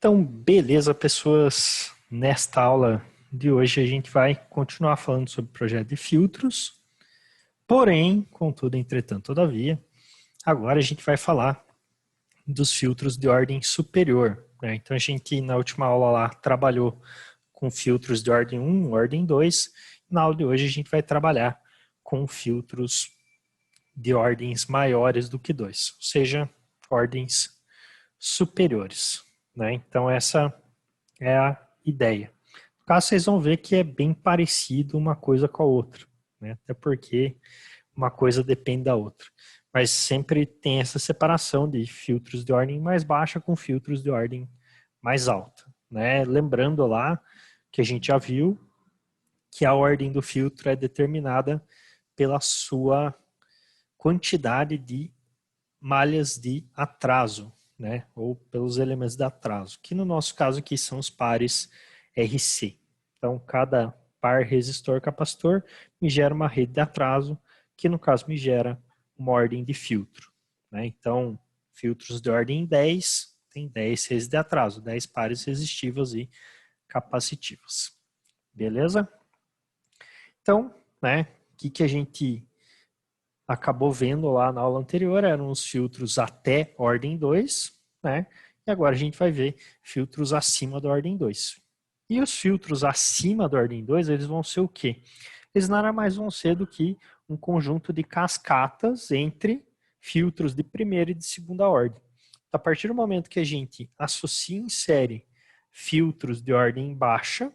Então, beleza, pessoas. Nesta aula de hoje a gente vai continuar falando sobre o projeto de filtros. Porém, contudo, entretanto, todavia, agora a gente vai falar dos filtros de ordem superior, né? Então, a gente, na última aula lá, trabalhou com filtros de ordem 1, ordem 2. Na aula de hoje a gente vai trabalhar com filtros de ordens maiores do que 2, ou seja, ordens superiores, né? Então, essa é a ideia. No caso, vocês vão ver que é bem parecido uma coisa com a outra, né? Até porque uma coisa depende da outra. Mas sempre tem essa separação de filtros de ordem mais baixa com filtros de ordem mais alta, né? Lembrando lá que a gente já viu que a ordem do filtro é determinada pela sua quantidade de malhas de atraso, né? Ou pelos elementos de atraso, que no nosso caso aqui são os pares RC. Então, cada par resistor-capacitor me gera uma rede de atraso, que no caso me gera uma ordem de filtro, né? Então, filtros de ordem 10 tem 10 redes de atraso, 10 pares resistivas e capacitivas. Beleza? Então, né, o que a gente acabou vendo lá na aula anterior eram os filtros até ordem 2, né? E agora a gente vai ver filtros acima da ordem 2. E os filtros acima da ordem 2, eles vão ser o quê? Eles nada mais vão ser do que um conjunto de cascatas entre filtros de primeira e de segunda ordem. A partir do momento que a gente associa em série filtros de ordem baixa,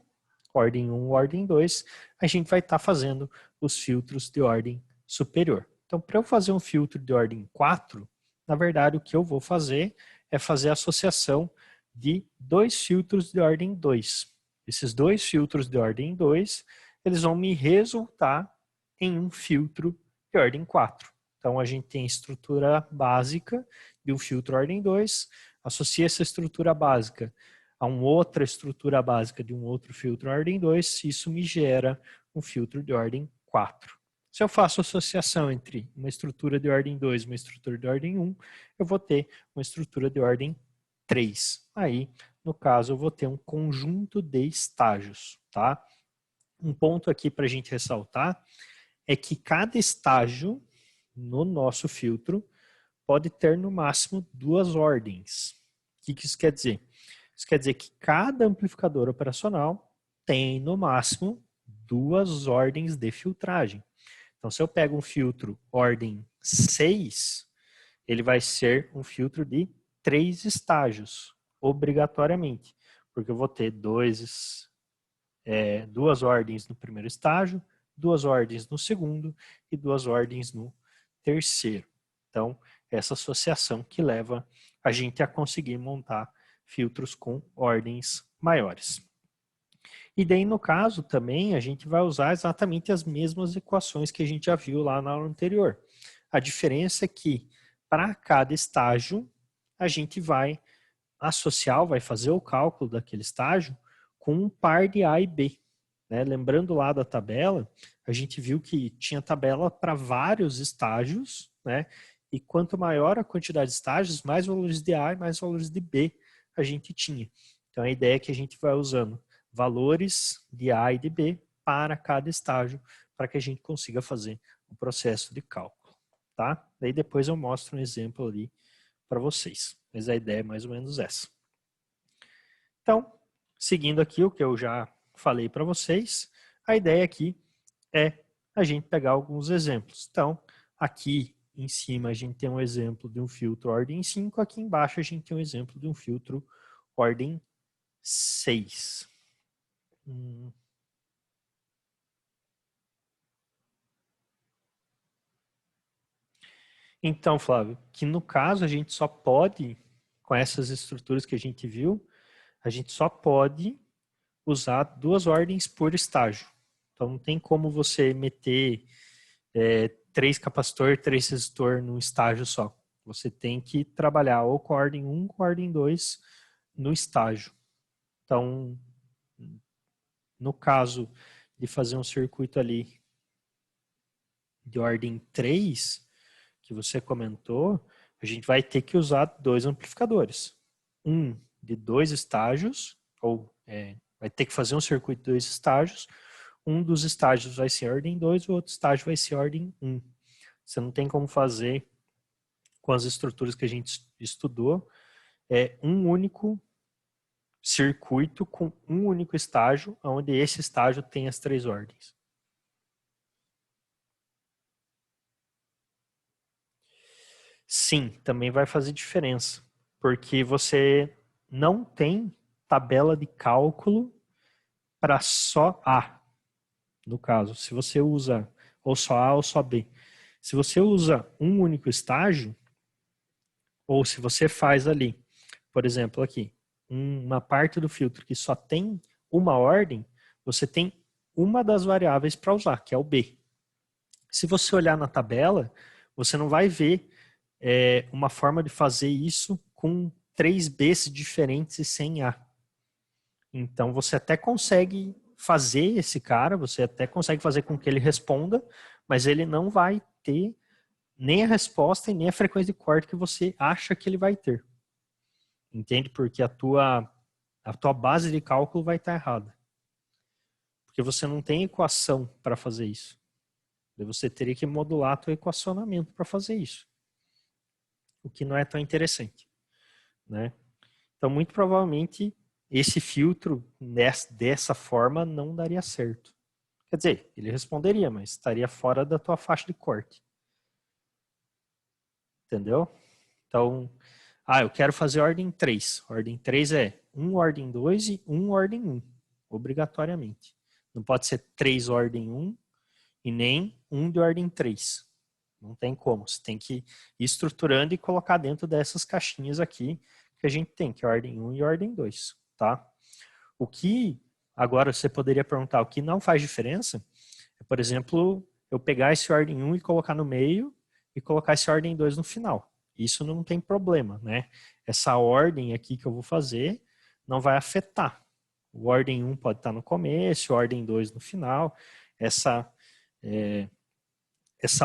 ordem 1, ordem 2, a gente vai estar fazendo os filtros de ordem superior. Então, para eu fazer um filtro de ordem 4, na verdade, o que eu vou fazer é fazer a associação de dois filtros de ordem 2. Esses dois filtros de ordem 2, eles vão me resultar em um filtro de ordem 4. Então, a gente tem a estrutura básica de um filtro ordem 2, associa essa estrutura básica a uma outra estrutura básica de um outro filtro ordem 2, isso me gera um filtro de ordem 4. Se eu faço associação entre uma estrutura de ordem 2 e uma estrutura de ordem 1, eu vou ter uma estrutura de ordem 3. Aí, no caso, eu vou ter um conjunto de estágios, tá? Um ponto aqui para a gente ressaltar é que cada estágio no nosso filtro pode ter no máximo duas ordens. O que isso quer dizer? Isso quer dizer que cada amplificador operacional tem no máximo duas ordens de filtragem. Então, se eu pego um filtro ordem 6, ele vai ser um filtro de 3 estágios, obrigatoriamente, porque eu vou ter duas ordens no primeiro estágio, duas ordens no segundo e duas ordens no terceiro. Então, essa associação que leva a gente a conseguir montar filtros com ordens maiores. E daí, no caso, também a gente vai usar exatamente as mesmas equações que a gente já viu lá na aula anterior. A diferença é que, para cada estágio, a gente vai associar, vai fazer o cálculo daquele estágio com um par de A e B. Né? Lembrando lá da tabela, a gente viu que tinha tabela para vários estágios, né? E quanto maior a quantidade de estágios, mais valores de A e mais valores de B a gente tinha. Então, a ideia é que a gente vai usando valores de A e de B para cada estágio, para que a gente consiga fazer o processo de cálculo, tá? Daí depois eu mostro um exemplo ali para vocês, mas a ideia é mais ou menos essa. Então, seguindo aqui o que eu já falei para vocês, a ideia aqui é a gente pegar alguns exemplos. Então, aqui em cima a gente tem um exemplo de um filtro ordem 5, aqui embaixo a gente tem um exemplo de um filtro ordem 6. Então, Flávio, que no caso a gente só pode, com essas estruturas que a gente viu, a gente só pode usar duas ordens por estágio. Então não tem como você meter 3 capacitor, 3 resistor num estágio só. Você tem que trabalhar ou com a ordem 1 ou com a ordem 2 no estágio. Então, no caso de fazer um circuito ali de ordem 3, que você comentou, a gente vai ter que usar dois amplificadores. Um de 2 estágios, ou vai ter que fazer um circuito de 2 estágios. Um dos estágios vai ser ordem 2, o outro estágio vai ser ordem 1. Você não tem como fazer com as estruturas que a gente estudou, um único circuito com um único estágio, onde esse estágio tem as 3 ordens. Sim, também vai fazer diferença, porque você não tem tabela de cálculo para só A, no caso. Se você usa ou só A ou só B. Se você usa um único estágio, ou se você faz ali, por exemplo, aqui, uma parte do filtro que só tem uma ordem, você tem uma das variáveis para usar, que é o B. Se você olhar na tabela, você não vai ver uma forma de fazer isso com 3 Bs diferentes e sem A. Então você até consegue fazer esse cara, você até consegue fazer com que ele responda, mas ele não vai ter nem a resposta e nem a frequência de corte que você acha que ele vai ter. Entende? Porque a tua base de cálculo vai estar errada. Porque você não tem equação para fazer isso. Você teria que modular teu equacionamento para fazer isso. O que não é tão interessante, né? Então, muito provavelmente, esse filtro dessa forma não daria certo. Quer dizer, ele responderia, mas estaria fora da tua faixa de corte. Entendeu? Então, eu quero fazer ordem 3. Ordem 3 é 1 ordem 2 e 1 ordem 1, obrigatoriamente. Não pode ser 3 ordem 1 e nem 1 de ordem 3. Não tem como. Você tem que ir estruturando e colocar dentro dessas caixinhas aqui que a gente tem, que é ordem 1 e ordem 2, tá? O que, agora você poderia perguntar, o que não faz diferença é, por exemplo, eu pegar esse ordem 1 e colocar no meio e colocar esse ordem 2 no final. Isso não tem problema, né? Essa ordem aqui que eu vou fazer não vai afetar. O ordem 1 pode estar no começo, ordem 2 no final. Essa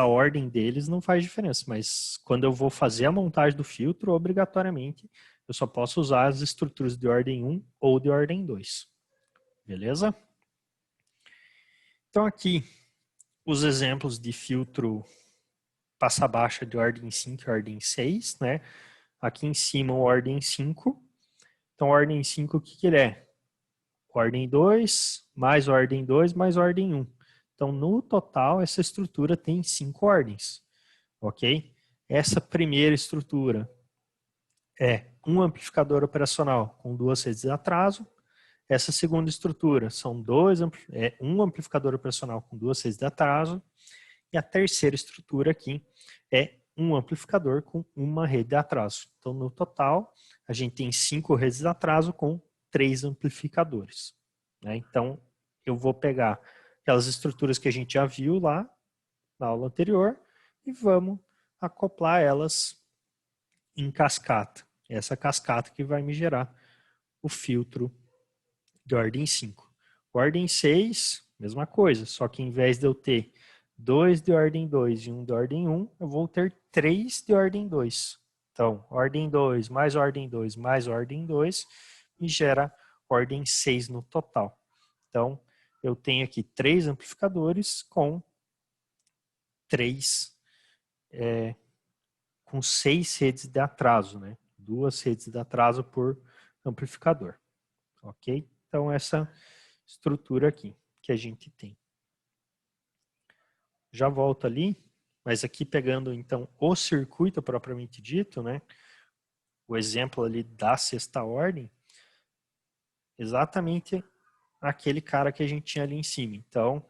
ordem deles não faz diferença, mas quando eu vou fazer a montagem do filtro, obrigatoriamente, eu só posso usar as estruturas de ordem 1 ou de ordem 2. Beleza? Então aqui, os exemplos de filtro passa baixa de ordem 5 e ordem 6, né? Aqui em cima, ordem 5. Então, ordem 5, o que ele é? Ordem 2, mais ordem 2, mais ordem 1. Então, no total, essa estrutura tem 5 ordens, ok? Essa primeira estrutura é um amplificador operacional com 2 redes de atraso. Essa segunda estrutura são um amplificador operacional com 2 redes de atraso. E a terceira estrutura aqui é um amplificador com uma rede de atraso. Então, no total, a gente tem 5 redes de atraso com 3 amplificadores, né? Então, eu vou pegar aquelas estruturas que a gente já viu lá na aula anterior e vamos acoplar elas em cascata. Essa cascata que vai me gerar o filtro de ordem 5. Ordem 6, mesma coisa, só que em vez de eu ter 2 de ordem 2 e 1 de ordem 1, eu vou ter 3 de ordem 2. Então, ordem 2 mais ordem 2 mais ordem 2 me gera ordem 6 no total. Então, eu tenho aqui 3 amplificadores com 6 redes de atraso, né? 2 redes de atraso por amplificador. Ok? Então, essa estrutura aqui que a gente tem. Já volto ali, mas aqui pegando então o circuito propriamente dito, né? O exemplo ali da sexta ordem, exatamente aquele cara que a gente tinha ali em cima. Então,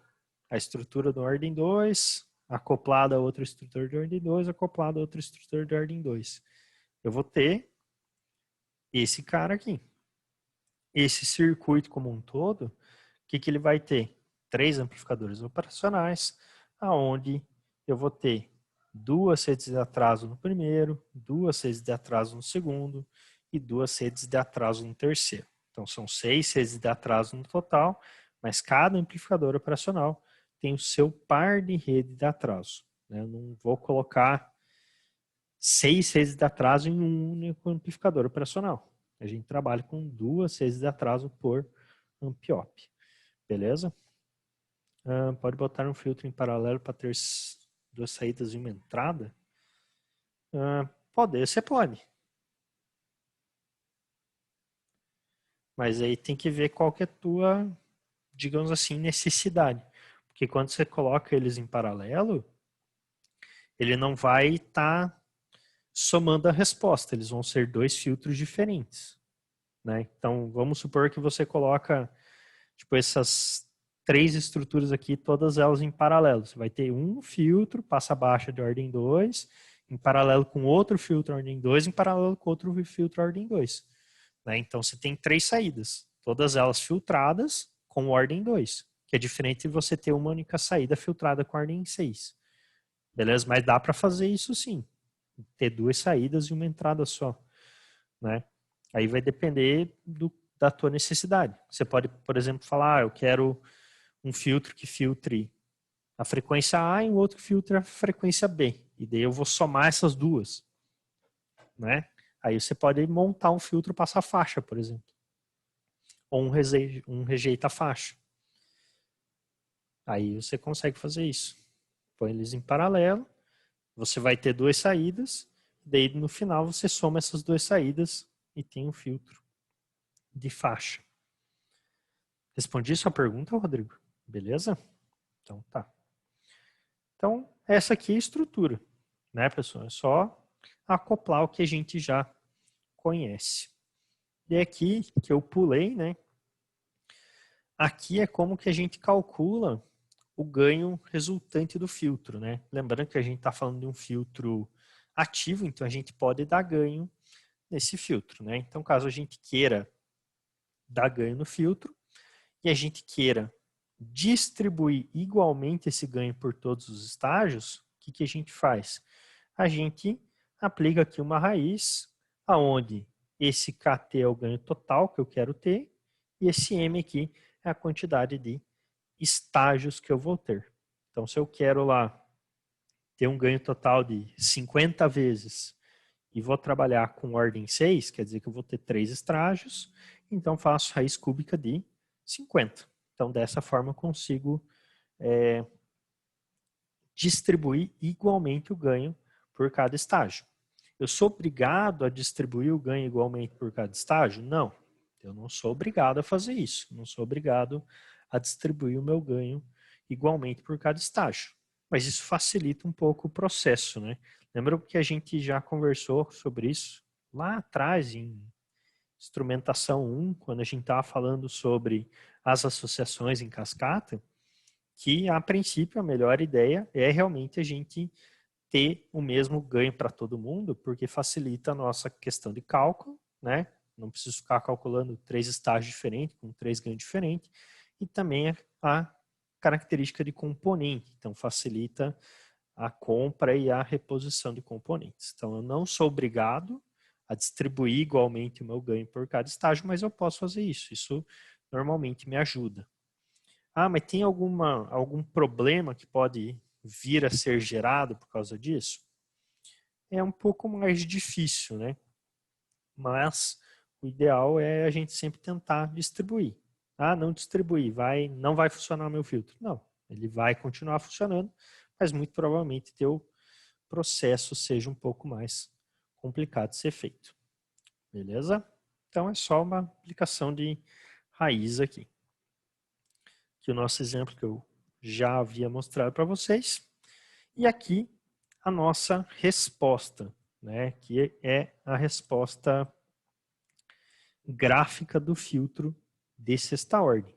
a estrutura da ordem 2, acoplada a outra estrutura de ordem 2, acoplada a outra estrutura de ordem 2. Eu vou ter esse cara aqui. Esse circuito como um todo, o que ele vai ter? 3 amplificadores operacionais, aonde eu vou ter 2 redes de atraso no primeiro, 2 redes de atraso no segundo e 2 redes de atraso no terceiro. Então, são 6 redes de atraso no total, mas cada amplificador operacional tem o seu par de rede de atraso. Eu não vou colocar 6 redes de atraso em um único amplificador operacional. A gente trabalha com 2 vezes de atraso por ampiop. Beleza? Pode botar um filtro em paralelo para ter 2 saídas e uma entrada? Você pode. Mas aí tem que ver qual que é a tua, digamos assim, necessidade. Porque quando você coloca eles em paralelo, ele não vai estar somando a resposta. Eles vão ser 2 filtros diferentes. Né? Então, vamos supor que você coloca tipo, essas 3 estruturas aqui, todas elas em paralelo. Você vai ter um filtro, passa baixa de ordem 2, em paralelo com outro filtro ordem 2, em paralelo com outro filtro ordem 2. Né? Então, você tem 3 saídas, todas elas filtradas com ordem 2, que é diferente de você ter uma única saída filtrada com ordem 6. Beleza? Mas dá para fazer isso sim. Ter 2 saídas e uma entrada só. Né? Aí vai depender da tua necessidade. Você pode, por exemplo, falar, eu quero um filtro que filtre a frequência A e um outro que filtre a frequência B. E daí eu vou somar essas duas. Né? Aí você pode montar um filtro passa-faixa, por exemplo. Ou um rejeita-faixa. Aí você consegue fazer isso. Põe eles em paralelo, você vai ter 2 saídas, daí no final você soma essas 2 saídas e tem um filtro de faixa. Respondi sua pergunta, Rodrigo? Beleza? Então tá. Então, essa aqui é a estrutura, né, pessoal? É só acoplar o que a gente já conhece. E aqui que eu pulei, né? Aqui é como que a gente calcula o ganho resultante do filtro, né? Lembrando que a gente está falando de um filtro ativo, então a gente pode dar ganho nesse filtro, né? Então, caso a gente queira dar ganho no filtro e a gente queira distribuir igualmente esse ganho por todos os estágios, o que a gente faz? A gente aplica aqui uma raiz, aonde esse KT é o ganho total que eu quero ter, e esse M aqui é a quantidade de estágios que eu vou ter. Então, se eu quero lá ter um ganho total de 50 vezes e vou trabalhar com ordem 6, quer dizer que eu vou ter 3 estágios, então faço raiz cúbica de 50. Então, dessa forma, eu consigo distribuir igualmente o ganho por cada estágio. Eu sou obrigado a distribuir o ganho igualmente por cada estágio? Não, eu não sou obrigado a fazer isso. Não sou obrigado a distribuir o meu ganho igualmente por cada estágio. Mas isso facilita um pouco o processo, né? Lembra que a gente já conversou sobre isso lá atrás, em instrumentação 1, quando a gente estava falando sobre as associações em cascata, que a princípio a melhor ideia é realmente a gente ter o mesmo ganho para todo mundo, porque facilita a nossa questão de cálculo, né? Não preciso ficar calculando 3 estágios diferentes, com 3 ganhos diferentes, e também a característica de componente, então facilita a compra e a reposição de componentes. Então eu não sou obrigado a distribuir igualmente o meu ganho por cada estágio, mas eu posso fazer isso. Isso normalmente me ajuda. Mas tem algum problema que pode vir a ser gerado por causa disso? É um pouco mais difícil, né? Mas o ideal é a gente sempre tentar distribuir. Não distribuir, não vai funcionar meu filtro. Não, ele vai continuar funcionando, mas muito provavelmente teu processo seja um pouco mais complicado de ser feito. Beleza? Então é só uma aplicação de raiz aqui. Que o nosso exemplo que eu já havia mostrado para vocês. E aqui a nossa resposta, né, que é a resposta gráfica do filtro de sexta ordem.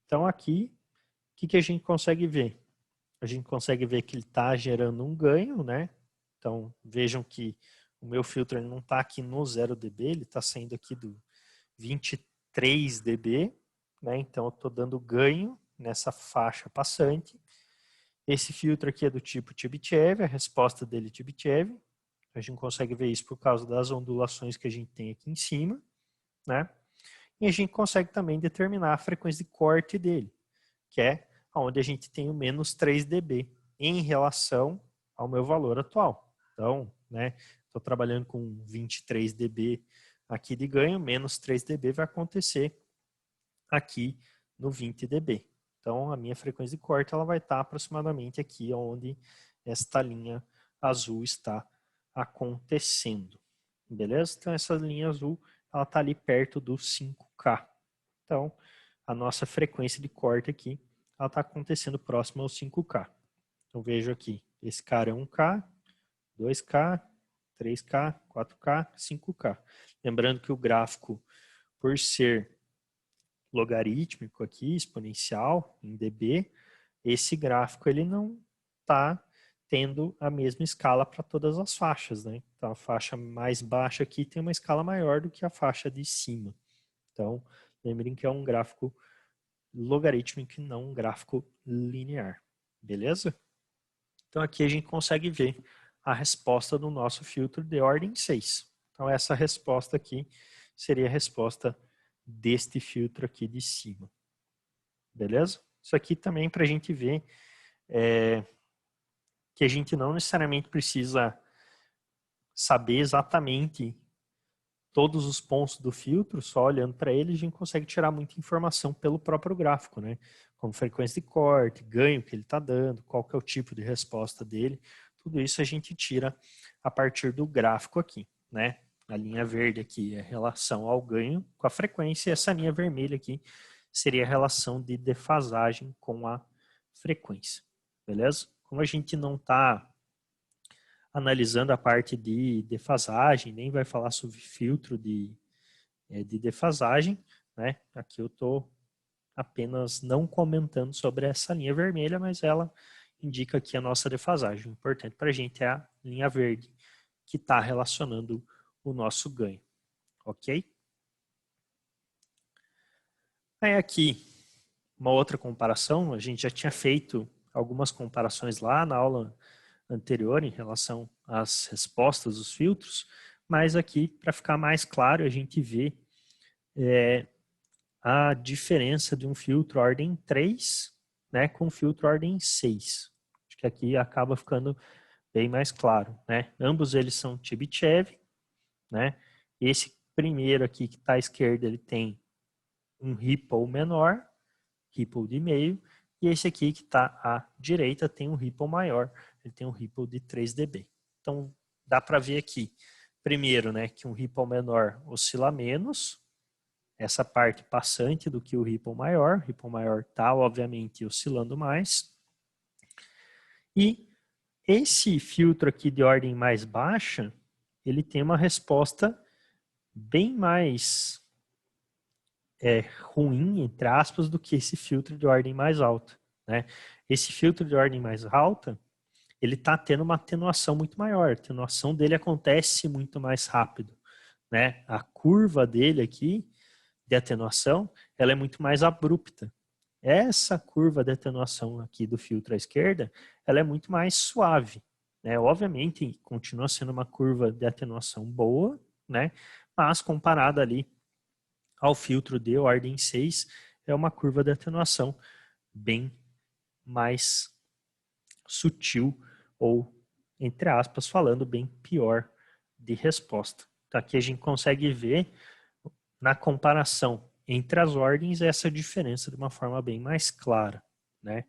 Então aqui, o que a gente consegue ver? A gente consegue ver que ele está gerando um ganho, né? Então vejam que o meu filtro ele não está aqui no 0 dB, ele está saindo aqui do 23 dB, né? Então eu estou dando ganho nessa faixa passante. Esse filtro aqui é do tipo Chebyshev, a resposta dele é Chebyshev. A gente consegue ver isso por causa das ondulações que a gente tem aqui em cima, né? E a gente consegue também determinar a frequência de corte dele, que é onde a gente tem o menos 3 dB em relação ao meu valor atual. Então, né, estou trabalhando com 23 dB aqui de ganho, menos 3 dB, vai acontecer aqui no 20 dB. Então, a minha frequência de corte ela vai estar aproximadamente aqui onde esta linha azul está acontecendo. Beleza? Então, essa linha azul ela está ali perto do 5K. Então, a nossa frequência de corte aqui ela está acontecendo próximo ao 5K. Então, vejo aqui, esse cara é 1K, 2K, 3K, 4K, 5K. Lembrando que o gráfico, por ser logarítmico aqui, exponencial, em dB, esse gráfico ele não está tendo a mesma escala para todas as faixas, né? Então, a faixa mais baixa aqui tem uma escala maior do que a faixa de cima. Então, lembrem que é um gráfico logarítmico e não um gráfico linear. Beleza? Então, aqui a gente consegue ver a resposta do nosso filtro de ordem 6. Então, essa resposta aqui seria a resposta deste filtro aqui de cima. Beleza? Isso aqui também para a gente ver que a gente não necessariamente precisa saber exatamente todos os pontos do filtro, só olhando para ele a gente consegue tirar muita informação pelo próprio gráfico, né? Como frequência de corte, ganho que ele está dando, qual que é o tipo de resposta dele, tudo isso a gente tira a partir do gráfico aqui, né? A linha verde aqui é a relação ao ganho com a frequência e essa linha vermelha aqui seria a relação de defasagem com a frequência, beleza? Como a gente não está analisando a parte de defasagem, nem vai falar sobre filtro de defasagem, né? Aqui eu estou apenas não comentando sobre essa linha vermelha, mas ela indica aqui a nossa defasagem. O importante para a gente é a linha verde, que está relacionando o nosso ganho, ok? Aí aqui, uma outra comparação, a gente já tinha feito algumas comparações lá na aula anterior em relação às respostas dos filtros, mas aqui, para ficar mais claro, a gente vê a diferença de um filtro ordem 3, né, com um filtro ordem 6. Acho que aqui acaba ficando bem mais claro, né? Ambos eles são Chebyshev, né? Esse primeiro aqui que está à esquerda, ele tem um ripple menor, ripple de meio, e esse aqui que está à direita tem um ripple maior, ele tem um ripple de 3 dB. Então, dá para ver aqui, primeiro, né, que um ripple menor oscila menos, essa parte passante do que o ripple maior está, obviamente, oscilando mais. E esse filtro aqui de ordem mais baixa, ele tem uma resposta bem mais ruim, entre aspas, do que esse filtro de ordem mais alta, né? Esse filtro de ordem mais alta, ele está tendo uma atenuação muito maior. A atenuação dele acontece muito mais rápido, né? A curva dele aqui, de atenuação, ela é muito mais abrupta. Essa curva de atenuação aqui do filtro à esquerda, ela é muito mais suave, né? Obviamente, continua sendo uma curva de atenuação boa, né? Mas comparada ali ao filtro de ordem 6, é uma curva de atenuação bem mais sutil ou, entre aspas, falando bem pior de resposta. Então, aqui a gente consegue ver na comparação entre as ordens essa diferença de uma forma bem mais clara, né?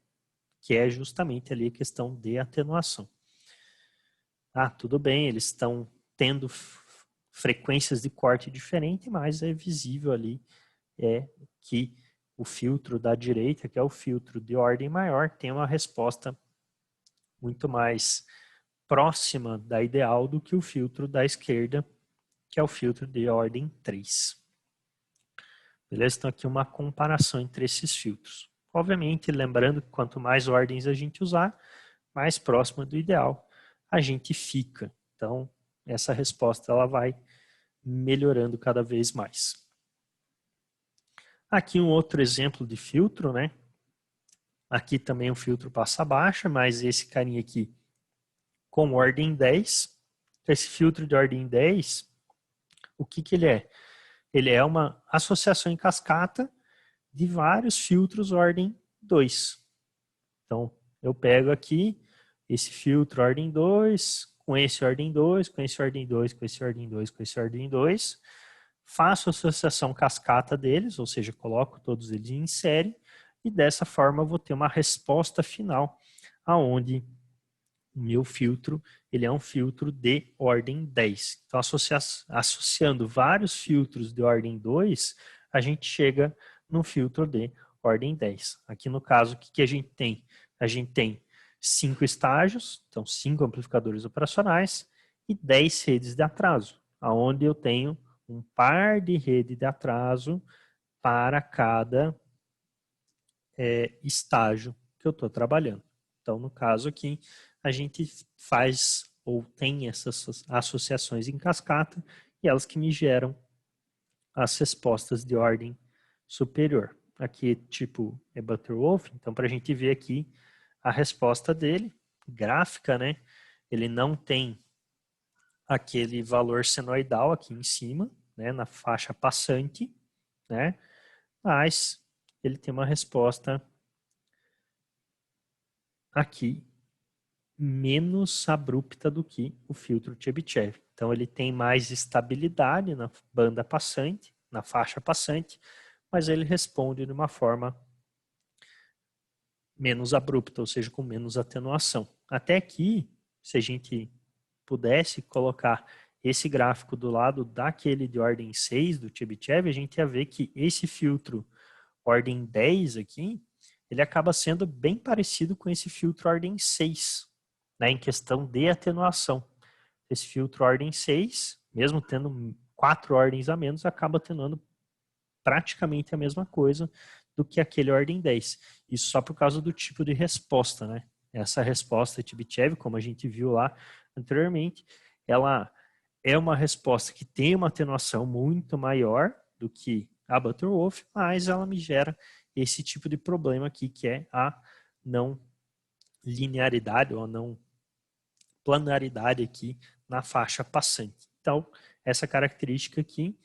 Que é justamente ali a questão de atenuação. Ah, tudo bem, eles estão tendo frequências de corte diferentes, mas é visível ali que o filtro da direita, que é o filtro de ordem maior, tem uma resposta muito mais próxima da ideal do que o filtro da esquerda, que é o filtro de ordem 3. Beleza? Então aqui uma comparação entre esses filtros. Obviamente, lembrando que quanto mais ordens a gente usar, mais próxima do ideal a gente fica. Então, essa resposta ela vai melhorando cada vez mais. Aqui um outro exemplo de filtro, né? Aqui também um filtro passa baixa, mas esse carinha aqui com ordem 10. Esse filtro de ordem 10, o que que ele é? Ele é uma associação em cascata de vários filtros ordem 2. Então, eu pego aqui esse filtro ordem 2, com esse ordem 2, com esse ordem 2, com esse ordem 2, com esse ordem 2. faço a associação cascata deles, ou seja, coloco todos eles em série, e dessa forma eu vou ter uma resposta final, aonde o meu filtro ele é um filtro de ordem 10. Então, associando vários filtros de ordem 2, a gente chega no filtro de ordem 10. Aqui no caso, o que a gente tem? A gente tem 5 estágios, então 5 amplificadores operacionais e 10 redes de atraso, aonde eu tenho um par de rede de atraso para cada estágio que eu estou trabalhando. Então, no caso aqui, a gente faz ou tem essas associações em cascata e elas que me geram as respostas de ordem superior. Aqui, tipo, é Butterwolf, então para a gente ver aqui a resposta dele, gráfica, né? Ele não tem aquele valor senoidal aqui em cima, né, na faixa passante, né? Mas ele tem uma resposta aqui menos abrupta do que o filtro Chebyshev. Então ele tem mais estabilidade na banda passante, na faixa passante, mas ele responde de uma forma menos abrupta, ou seja, com menos atenuação. Até aqui, se a gente pudesse colocar esse gráfico do lado daquele de ordem 6 do Chebyshev, a gente ia ver que esse filtro ordem 10 aqui, ele acaba sendo bem parecido com esse filtro ordem 6, né, em questão de atenuação. Esse filtro ordem 6, mesmo tendo 4 ordens a menos, acaba atenuando praticamente a mesma coisa do que aquele ordem 10. Isso só por causa do tipo de resposta, né? Essa resposta Chebyshev, como a gente viu lá anteriormente, ela é uma resposta que tem uma atenuação muito maior do que a Butterwolf, mas ela me gera esse tipo de problema aqui, que é a não linearidade ou a não planaridade aqui na faixa passante. Então, essa característica aqui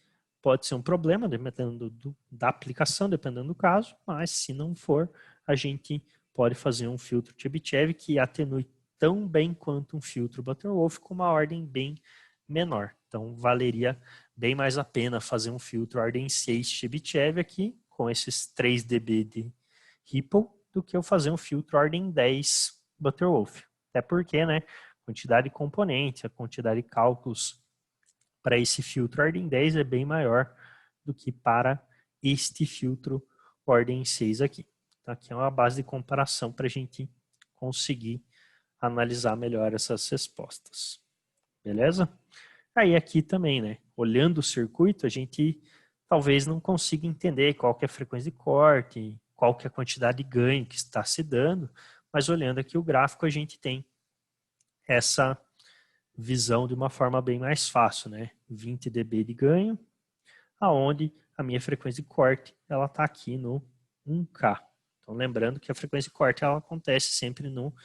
pode ser um problema, dependendo da aplicação, dependendo do caso, mas se não for, a gente pode fazer um filtro Chebyshev que atenue tão bem quanto um filtro Butterwolf com uma ordem bem menor. Então, valeria bem mais a pena fazer um filtro ordem 6 Chebyshev aqui, com esses 3 dB de Ripple, do que eu fazer um filtro ordem 10 Butterwolf. Até porque, né, quantidade de componentes, a quantidade de cálculos para esse filtro ordem 10 é bem maior do que para este filtro ordem 6 aqui. Então, aqui é uma base de comparação para a gente conseguir analisar melhor essas respostas. Beleza? Aí aqui também, né? Olhando o circuito, a gente talvez não consiga entender qual que é a frequência de corte, qual que é a quantidade de ganho que está se dando, mas olhando aqui o gráfico, a gente tem essa visão de uma forma bem mais fácil, né? 20 dB de ganho, aonde a minha frequência de corte ela está aqui no 1K. Então, lembrando que a frequência de corte ela acontece sempre no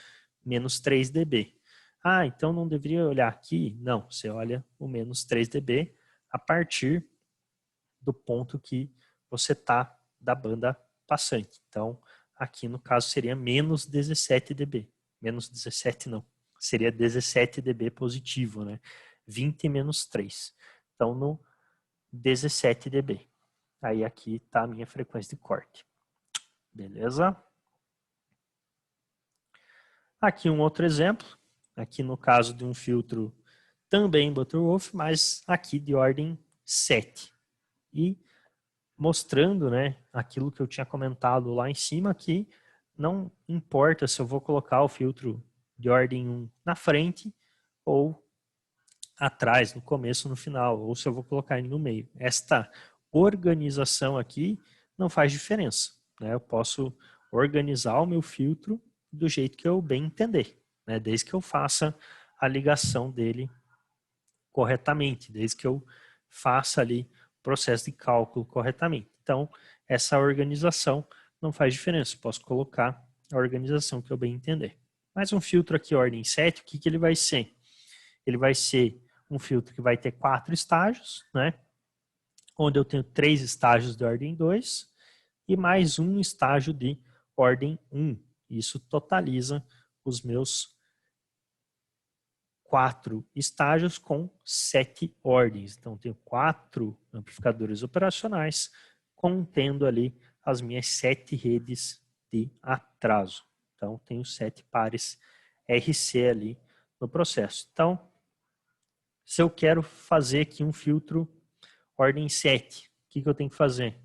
menos 3 dB. Ah, então não deveria olhar aqui? Não, você olha o menos 3 dB a partir do ponto que você está da banda passante. Então, aqui no caso seria menos 17 dB. Menos 17 não, seria 17 dB positivo, né? 20 menos 3. Então, no 17 dB. Aí aqui está a minha frequência de corte. Beleza? Aqui um outro exemplo. Aqui no caso de um filtro também Butterwolf, mas aqui de ordem 7. E mostrando, né, aquilo que eu tinha comentado lá em cima, que não importa se eu vou colocar o filtro de ordem 1 na frente ou atrás, no começo, no final, ou se eu vou colocar ele no meio. Esta organização aqui não faz diferença, né? Eu posso organizar o meu filtro do jeito que eu bem entender, né? Desde que eu faça a ligação dele corretamente, desde que eu faça ali o processo de cálculo corretamente. Então, essa organização não faz diferença, eu posso colocar a organização que eu bem entender. Mas um filtro aqui, ordem 7, o que ele vai ser? Ele vai ser um filtro que vai ter 4 estágios, né? Onde eu tenho 3 estágios de ordem 2 e mais um estágio de ordem 1. Isso totaliza os meus 4 estágios com 7 ordens. Então, tenho 4 amplificadores operacionais contendo ali as minhas 7 redes de atraso. Então, tenho 7 pares RC ali no processo. Então, se eu quero fazer aqui um filtro ordem 7, o que eu tenho que fazer?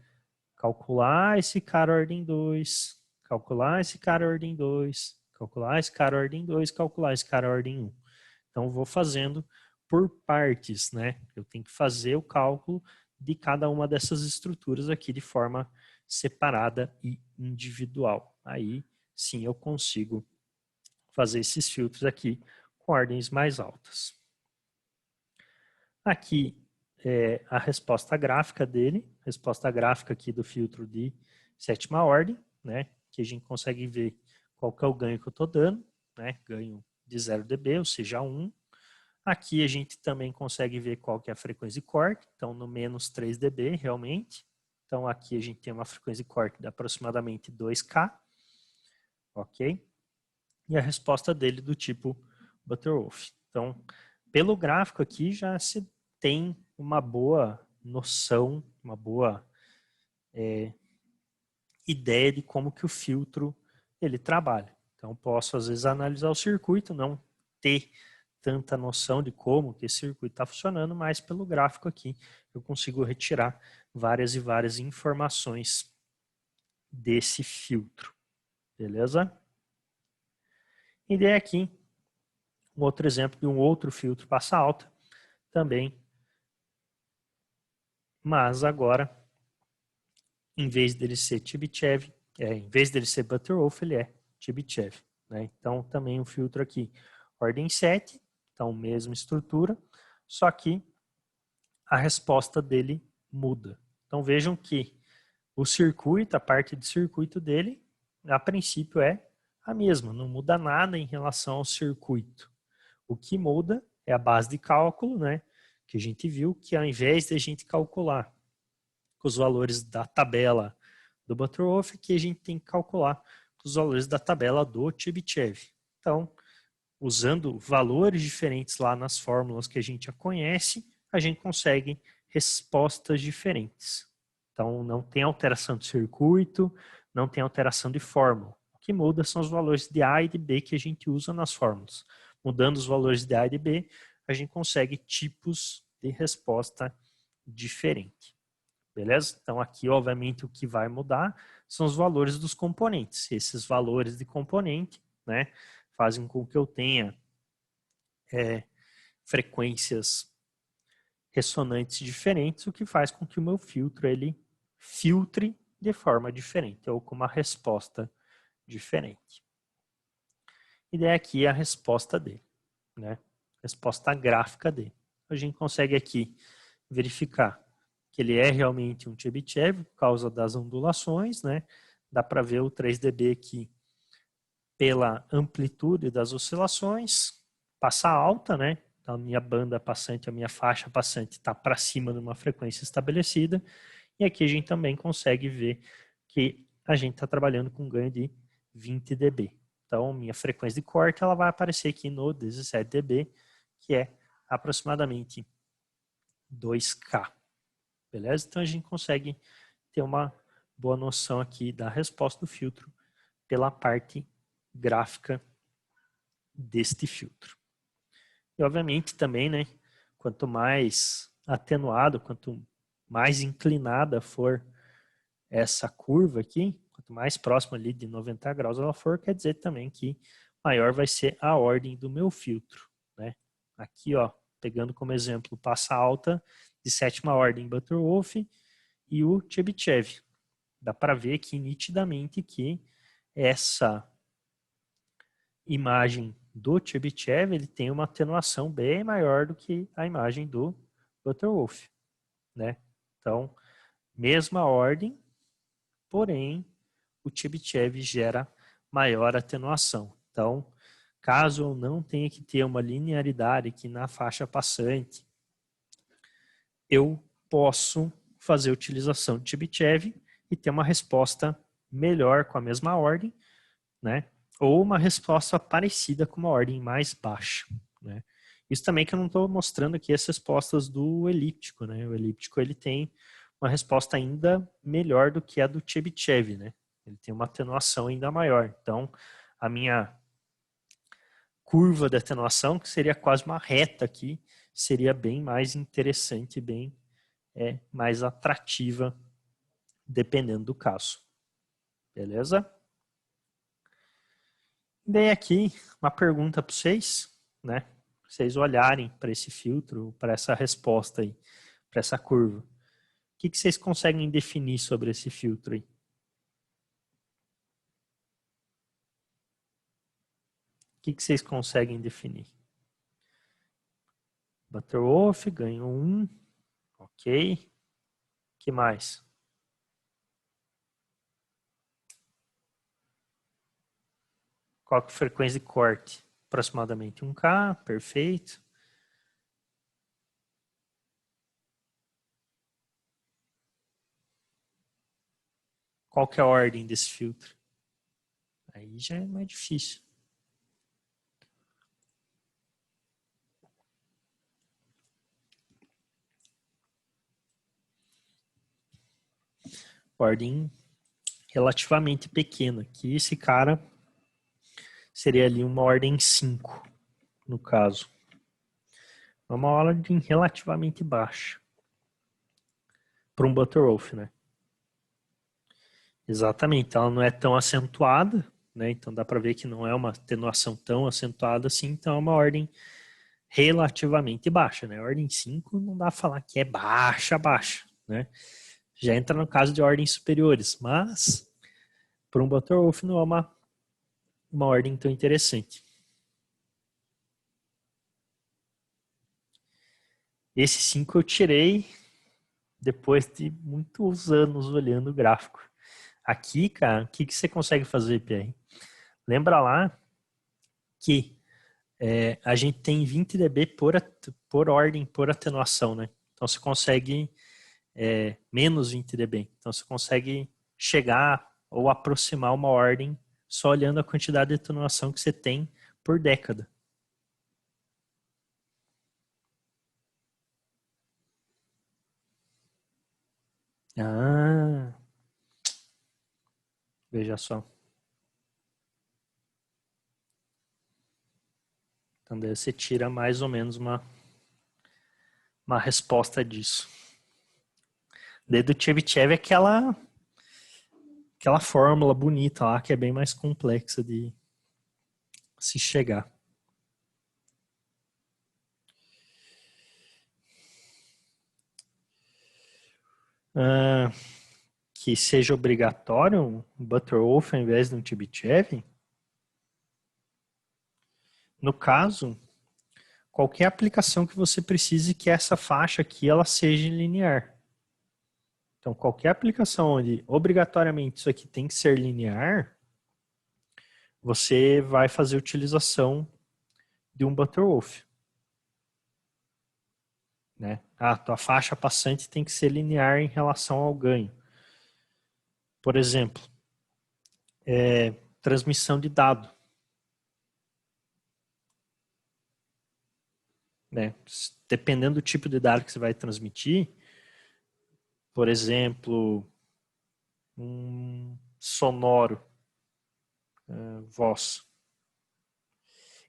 Calcular esse cara ordem 2, calcular esse cara ordem 2, calcular esse cara ordem 2, calcular esse cara ordem 1. Então, eu vou fazendo por partes, né? Eu tenho que fazer o cálculo de cada uma dessas estruturas aqui de forma separada e individual. Aí, sim, eu consigo fazer esses filtros aqui com ordens mais altas. Aqui é a resposta gráfica dele, resposta gráfica aqui do filtro de 7ª ordem, né? Que a gente consegue ver qual que é o ganho que eu estou dando, né? Ganho de 0 dB, ou seja, 1. Aqui a gente também consegue ver qual que é a frequência de corte, então no menos 3 dB realmente. Então aqui a gente tem uma frequência de corte de aproximadamente 2K, ok? E a resposta dele do tipo Butterwolf. Então, pelo gráfico aqui já se tem uma boa noção, uma boa ideia de como que o filtro ele trabalha. Então, posso às vezes analisar o circuito, não ter tanta noção de como que esse circuito está funcionando, mas pelo gráfico aqui eu consigo retirar várias e várias informações desse filtro. Beleza? E daí aqui um outro exemplo de um outro filtro passa alta também, mas agora em vez dele ser Chebyshev, em vez dele ser Butterwolf, ele é Chebyshev, né? Então também um filtro aqui ordem 7, então mesma estrutura, só que a resposta dele muda. Então vejam que o circuito, a parte de circuito dele, a princípio é a mesma, não muda nada em relação ao circuito. O que muda é a base de cálculo, né? Que a gente viu que ao invés de a gente calcular com os valores da tabela do Butterwolf, aqui a gente tem que calcular com os valores da tabela do Chebyshev. Então, usando valores diferentes lá nas fórmulas que a gente já conhece, a gente consegue respostas diferentes. Então, não tem alteração de circuito, não tem alteração de fórmula. O que muda são os valores de A e de B que a gente usa nas fórmulas. Mudando os valores de A e de B, a gente consegue tipos de resposta diferente. Beleza? Então, aqui, obviamente, o que vai mudar são os valores dos componentes. Esses valores de componente, né, fazem com que eu tenha frequências ressonantes diferentes, o que faz com que o meu filtro ele filtre de forma diferente, ou com uma resposta diferente. E daí aqui é a resposta dele, né? Resposta gráfica dele. A gente consegue aqui verificar que ele é realmente um Chebyshev por causa das ondulações, né? Dá para ver o 3 dB aqui pela amplitude das oscilações, passa alta, né? Então a minha banda passante, a minha faixa passante está para cima de uma frequência estabelecida. E aqui a gente também consegue ver que a gente está trabalhando com ganho de 20 dB. Então minha frequência de corte ela vai aparecer aqui no 17 dB, que é aproximadamente 2K. Beleza? Então a gente consegue ter uma boa noção aqui da resposta do filtro pela parte gráfica deste filtro. E obviamente também, né, quanto mais atenuado, quanto mais inclinada for essa curva aqui, quanto mais próxima ali de 90 graus ela for, quer dizer também que maior vai ser a ordem do meu filtro, né? Aqui, ó, pegando como exemplo o passa alta de 7ª ordem Butterwolf e o Chebyshev. Dá para ver aqui nitidamente que essa imagem do Chebyshev ele tem uma atenuação bem maior do que a imagem do Butterwolf, né? Então, mesma ordem, porém o Chebyshev gera maior atenuação. Então, caso eu não tenha que ter uma linearidade aqui na faixa passante, eu posso fazer a utilização de Chebyshev e ter uma resposta melhor com a mesma ordem, né? Ou uma resposta parecida com uma ordem mais baixa, né? Isso também que eu não estou mostrando aqui as respostas do elíptico, né? O elíptico ele tem uma resposta ainda melhor do que a do Chebyshev, né? Ele tem uma atenuação ainda maior. Então, a minha curva de atenuação, que seria quase uma reta aqui, seria bem mais interessante, bem mais atrativa, dependendo do caso. Beleza? Dei aqui uma pergunta para vocês, né? Pra vocês olharem para esse filtro, para essa resposta aí, para essa curva. O que vocês conseguem definir sobre esse filtro aí? O que vocês conseguem definir? Butterworth ganhou 1. Ok. Que mais? Qual que é a frequência de corte? Aproximadamente 1K, perfeito. Qual que é a ordem desse filtro? Aí já é mais difícil. Ordem relativamente pequena. Que esse cara seria ali uma ordem 5, no caso. É uma ordem relativamente baixa. Para um Butterworth, né? Exatamente. Ela não é tão acentuada, né? Então dá para ver que não é uma atenuação tão acentuada assim. Então é uma ordem relativamente baixa, né? Ordem 5 não dá para falar que é baixa, né? Já entra no caso de ordens superiores, mas para um Butterworth não é uma ordem tão interessante. Esse 5 eu tirei depois de muitos anos olhando o gráfico. Aqui, cara, o que você consegue fazer, Pierre? Lembra lá que a gente tem 20 dB por ordem, por atenuação, né? Então você consegue menos 20 dB. Então você consegue chegar ou aproximar uma ordem só olhando a quantidade de atenuação que você tem por década. Ah, veja só. Então daí você tira mais ou menos uma resposta disso. Daí do Chebyshev é aquela fórmula bonita lá que é bem mais complexa de se chegar. Que seja obrigatório um Butterworth ao invés de um Chebyshev? No caso, qualquer aplicação que você precise que essa faixa aqui ela seja linear. Então, qualquer aplicação onde obrigatoriamente isso aqui tem que ser linear, você vai fazer utilização de um Butterworth. Né? Tua faixa passante tem que ser linear em relação ao ganho. Por exemplo, transmissão de dado. Né? Dependendo do tipo de dado que você vai transmitir, por exemplo, um sonoro, voz.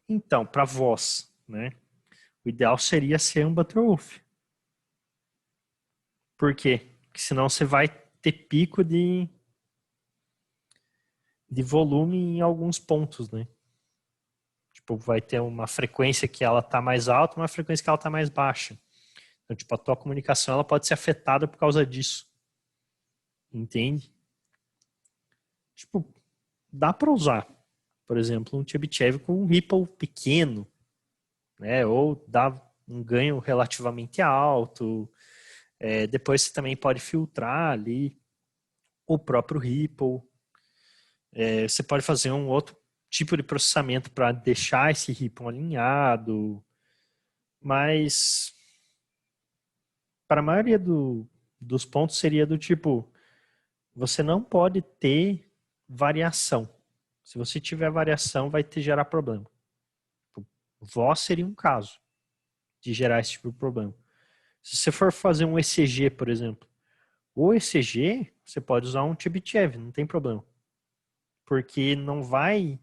Então, para voz, né? O ideal seria ser um Butterworth. Por quê? Porque senão você vai ter pico de volume em alguns pontos, né? Tipo, vai ter uma frequência que ela tá mais alta, uma frequência que ela tá mais baixa. Então, tipo, a tua comunicação ela pode ser afetada por causa disso. Entende? Tipo, dá para usar, por exemplo, um Chebyshev com um ripple pequeno, né? Ou dá um ganho relativamente alto. Depois você também pode filtrar ali o próprio ripple. Você pode fazer um outro tipo de processamento para deixar esse ripple alinhado, mas para a maioria dos pontos seria do tipo, você não pode ter variação. Se você tiver variação, vai te gerar problema. Voz seria um caso. de gerar esse tipo de problema. Se você for fazer um ECG, por exemplo, o ECG, você pode usar um Chebyshev, não tem problema. Porque não vai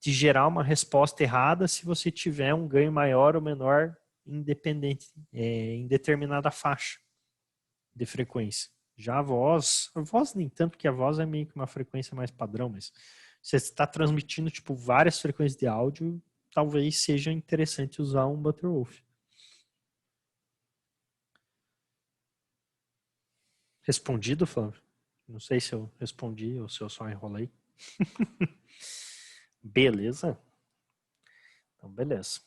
te gerar uma resposta errada se você tiver um ganho maior ou menor independente, em determinada faixa de frequência. Já a voz nem tanto, porque a voz é meio que uma frequência mais padrão, mas você está transmitindo tipo várias frequências de áudio, talvez seja interessante usar um Butterwolf. Respondido, Flávio? Não sei se eu respondi ou se eu só enrolei. Beleza? Então, beleza.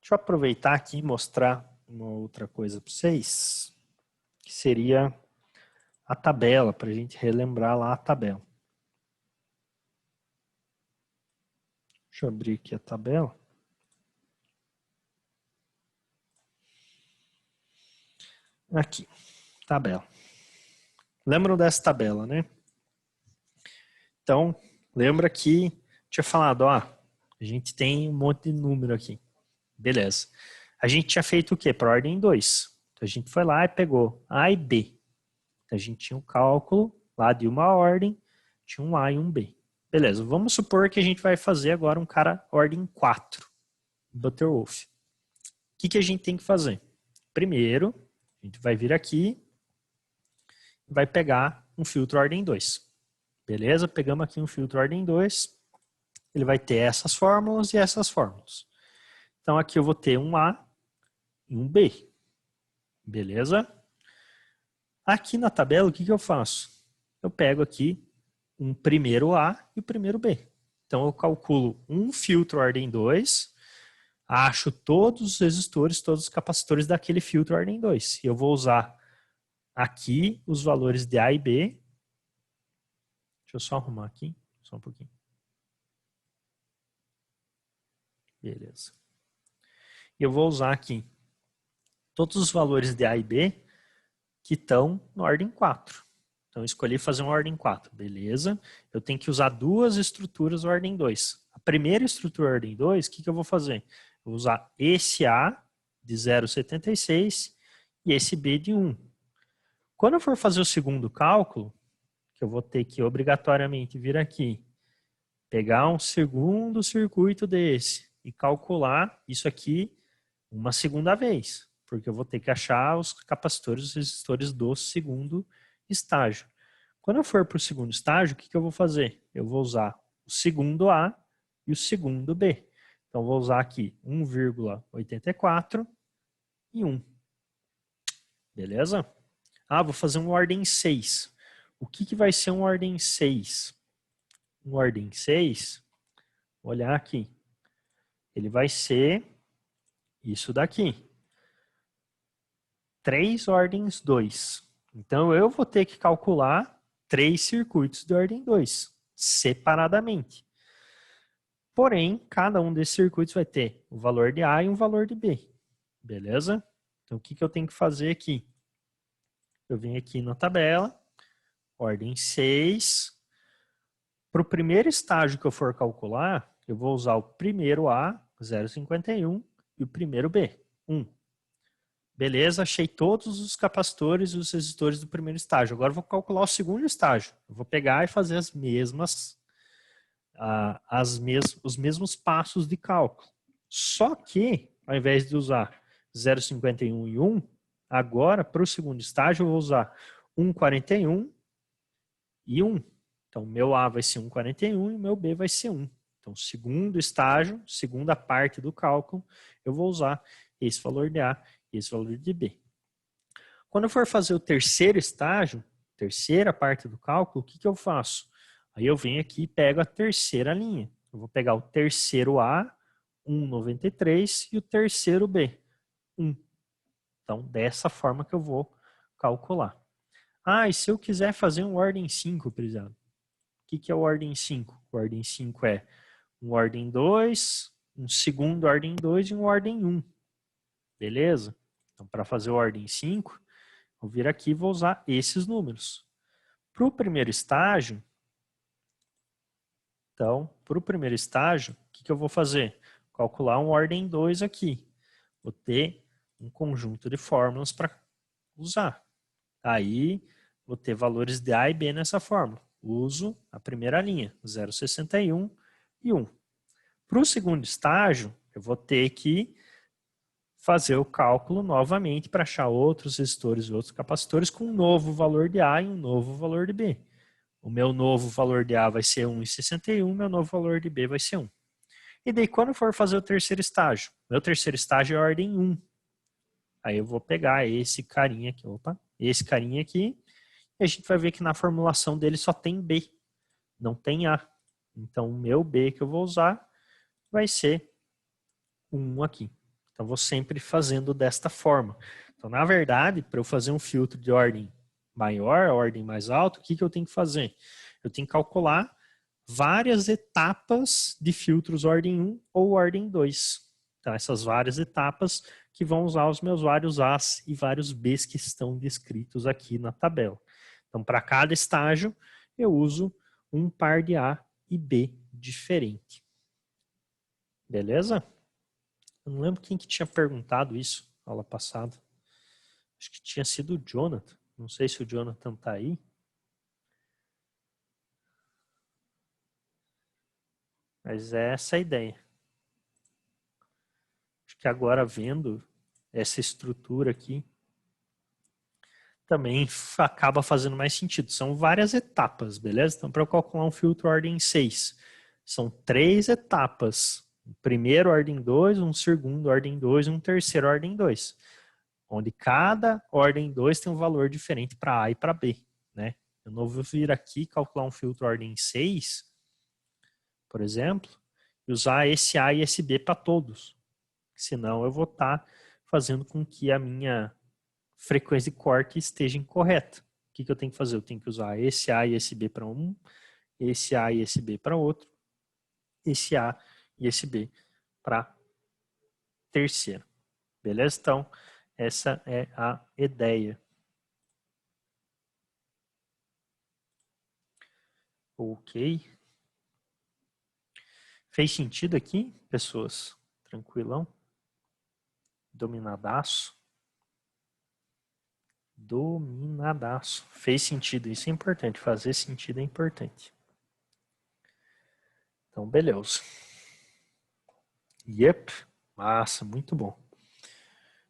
Deixa eu aproveitar aqui e mostrar uma outra coisa para vocês, que seria a tabela, para a gente relembrar lá a tabela. Deixa eu abrir aqui a tabela. Aqui, tabela. Lembram dessa tabela, né? Então, lembra que tinha falado, ó, a gente tem um monte de número aqui. Beleza. A gente tinha feito o quê? Para ordem 2. Então, a gente foi lá e pegou A e B. Então, a gente tinha um cálculo lá de uma ordem, tinha um A e um B. Beleza, vamos supor que a gente vai fazer agora um cara ordem 4, Butterwolf. O que a gente tem que fazer? Primeiro, a gente vai vir aqui e vai pegar um filtro ordem 2. Beleza? Pegamos aqui um filtro ordem 2. Ele vai ter essas fórmulas e essas fórmulas. Então aqui eu vou ter um A e um B. Beleza? Aqui na tabela, o que eu faço? Eu pego aqui um primeiro A e o primeiro B. Então eu calculo um filtro ordem 2, acho todos os resistores, todos os capacitores daquele filtro ordem 2. E eu vou usar aqui os valores de A e B. Deixa eu só arrumar aqui, só um pouquinho. Beleza. E eu vou usar aqui todos os valores de A e B que estão na ordem 4. Então, eu escolhi fazer uma ordem 4. Beleza. Eu tenho que usar duas estruturas ordem 2. A primeira estrutura ordem 2, o que eu vou fazer? Eu vou usar esse A de 0,76 e esse B de 1. Quando eu for fazer o segundo cálculo, que eu vou ter que obrigatoriamente vir aqui, pegar um segundo circuito desse e calcular isso aqui uma segunda vez, porque eu vou ter que achar os capacitores e os resistores do segundo estágio. Quando eu for para o segundo estágio, o que eu vou fazer? Eu vou usar o segundo A e o segundo B. Então, vou usar aqui 1,84 e 1. Beleza? Ah, vou fazer uma ordem 6. O que vai ser uma ordem 6? Uma ordem 6, vou olhar aqui. Ele vai ser isso daqui. 3 ordens 2. Então, eu vou ter que calcular 3 circuitos de ordem 2, separadamente. Porém, cada um desses circuitos vai ter um valor de A e um valor de B. Beleza? Então, o que eu tenho que fazer aqui? Eu venho aqui na tabela, ordem 6. Para o primeiro estágio que eu for calcular, eu vou usar o primeiro A, 0,51, e o primeiro B, 1. Beleza, achei todos os capacitores e os resistores do primeiro estágio. Agora eu vou calcular o segundo estágio. Eu vou pegar e fazer os mesmos passos de cálculo. Só que, ao invés de usar 0,51 e 1, agora, para o segundo estágio, eu vou usar 1,41 e 1. Então, meu A vai ser 1,41 e meu B vai ser 1. Então, segundo estágio, segunda parte do cálculo, eu vou usar esse valor de A e esse valor de B. Quando eu for fazer o terceiro estágio, terceira parte do cálculo, o que eu faço? Aí eu venho aqui e pego a terceira linha. Eu vou pegar o terceiro A, 1,93, e o terceiro B, 1. Então, dessa forma que eu vou calcular. Ah, e se eu quiser fazer um ordem 5, prezado? O que é o ordem 5? O ordem 5 é um ordem 2, um segundo ordem 2 e um ordem 1. Beleza? Então, para fazer o ordem 5, vou vir aqui e vou usar esses números. Para o primeiro estágio, então, para o primeiro estágio, o que eu vou fazer? Calcular um ordem 2 aqui. Vou ter um conjunto de fórmulas para usar. Aí, vou ter valores de A e B nessa fórmula. Uso a primeira linha, 0,61 e 1. Para o segundo estágio, eu vou ter que fazer o cálculo novamente para achar outros resistores e outros capacitores com um novo valor de A e um novo valor de B. O meu novo valor de A vai ser 1,61, meu novo valor de B vai ser 1. E daí, quando eu for fazer o terceiro estágio, meu terceiro estágio é ordem 1. Aí eu vou pegar esse carinha aqui, esse carinha aqui, e a gente vai ver que na formulação dele só tem B, não tem A. Então, o meu B que eu vou usar vai ser 1 aqui. Então, vou sempre fazendo desta forma. Então, na verdade, para eu fazer um filtro de ordem maior, ordem mais alta, o que eu tenho que fazer? Eu tenho que calcular várias etapas de filtros ordem 1 ou ordem 2. Então, essas várias etapas que vão usar os meus vários A's e vários B's que estão descritos aqui na tabela. Então, para cada estágio, eu uso um par de A e B diferente. Beleza? Eu não lembro quem que tinha perguntado isso na aula passada. Acho que tinha sido o Jonathan. Não sei se o Jonathan está aí. Mas é essa a ideia. Acho que agora vendo essa estrutura aqui, também acaba fazendo mais sentido. São várias etapas, beleza? Então, para eu calcular um filtro ordem 6, são 3 etapas. Um primeiro ordem 2, um segundo ordem 2 e um terceiro ordem 2. Onde cada ordem 2 tem um valor diferente para A e para B, né? Eu não vou vir aqui calcular um filtro ordem 6, por exemplo, e usar esse A e esse B para todos. Senão eu vou estar fazendo com que a minha frequência de corte esteja incorreta. O que eu tenho que fazer? Eu tenho que usar esse A e esse B para um, esse A e esse B para outro, esse A e esse B para terceiro. Beleza? Então, essa é a ideia. Ok. Fez sentido aqui, pessoas? Tranquilão? Dominadaço? Dominadaço. Fez sentido, isso é importante. Fazer sentido é importante. Então, beleza. Yep. Massa, muito bom.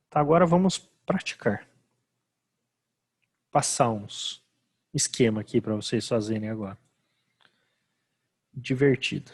Tá, agora vamos praticar. Passar uns esquema aqui para vocês fazerem agora. Divertido.